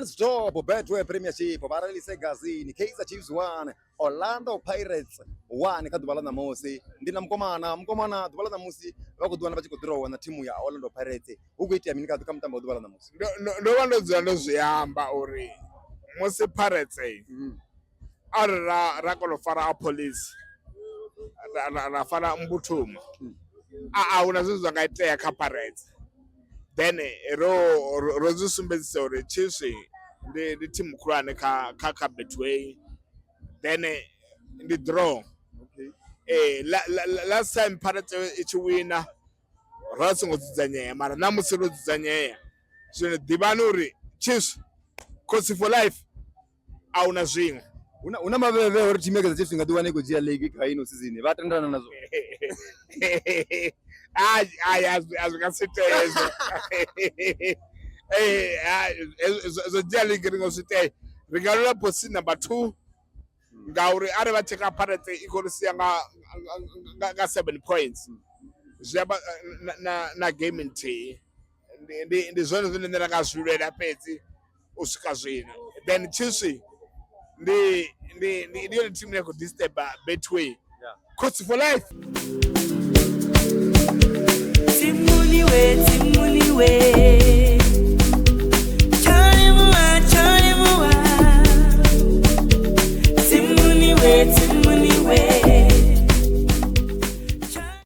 Non-stop Betway Premiership varalise gazini Kaizer Chiefs 1 Orlando Pirates 1 kadubala namusi ndina mkomana dubala namusi vakudwana vachikodraw na timu ya Orlando Pirates ukuitia minika tukamtamba dubala namusi ndo vandodzwa ndozviyamba uri musi Pirates ari rakolofara apolisi rafara mbutuma auna zvinhu zvangaitika kaPirates then rozvisumbedzisa uri Chiefs ndi timu kurane ka Betway then ndi draw. Last time Pirates ichiwina rasingodzidzanyaya mara namusi rodzidzanyaya zvino divani uri Chiefs course for life auna zvimwe una maveve uri timu ya Chiefs ngadiwane kujia league kaino season vatendana nazo azvikasiteezo zodia league ringosvite ringarora posi number 2 ngauri ari vateka Pirates ikorisiya nga 7 points zviamba na game nthihi ndi zvone zvine nṋe ndangazvilela pedzi usvika zvino then Chiefs ndiyo timu yakudisturba Betway course for life.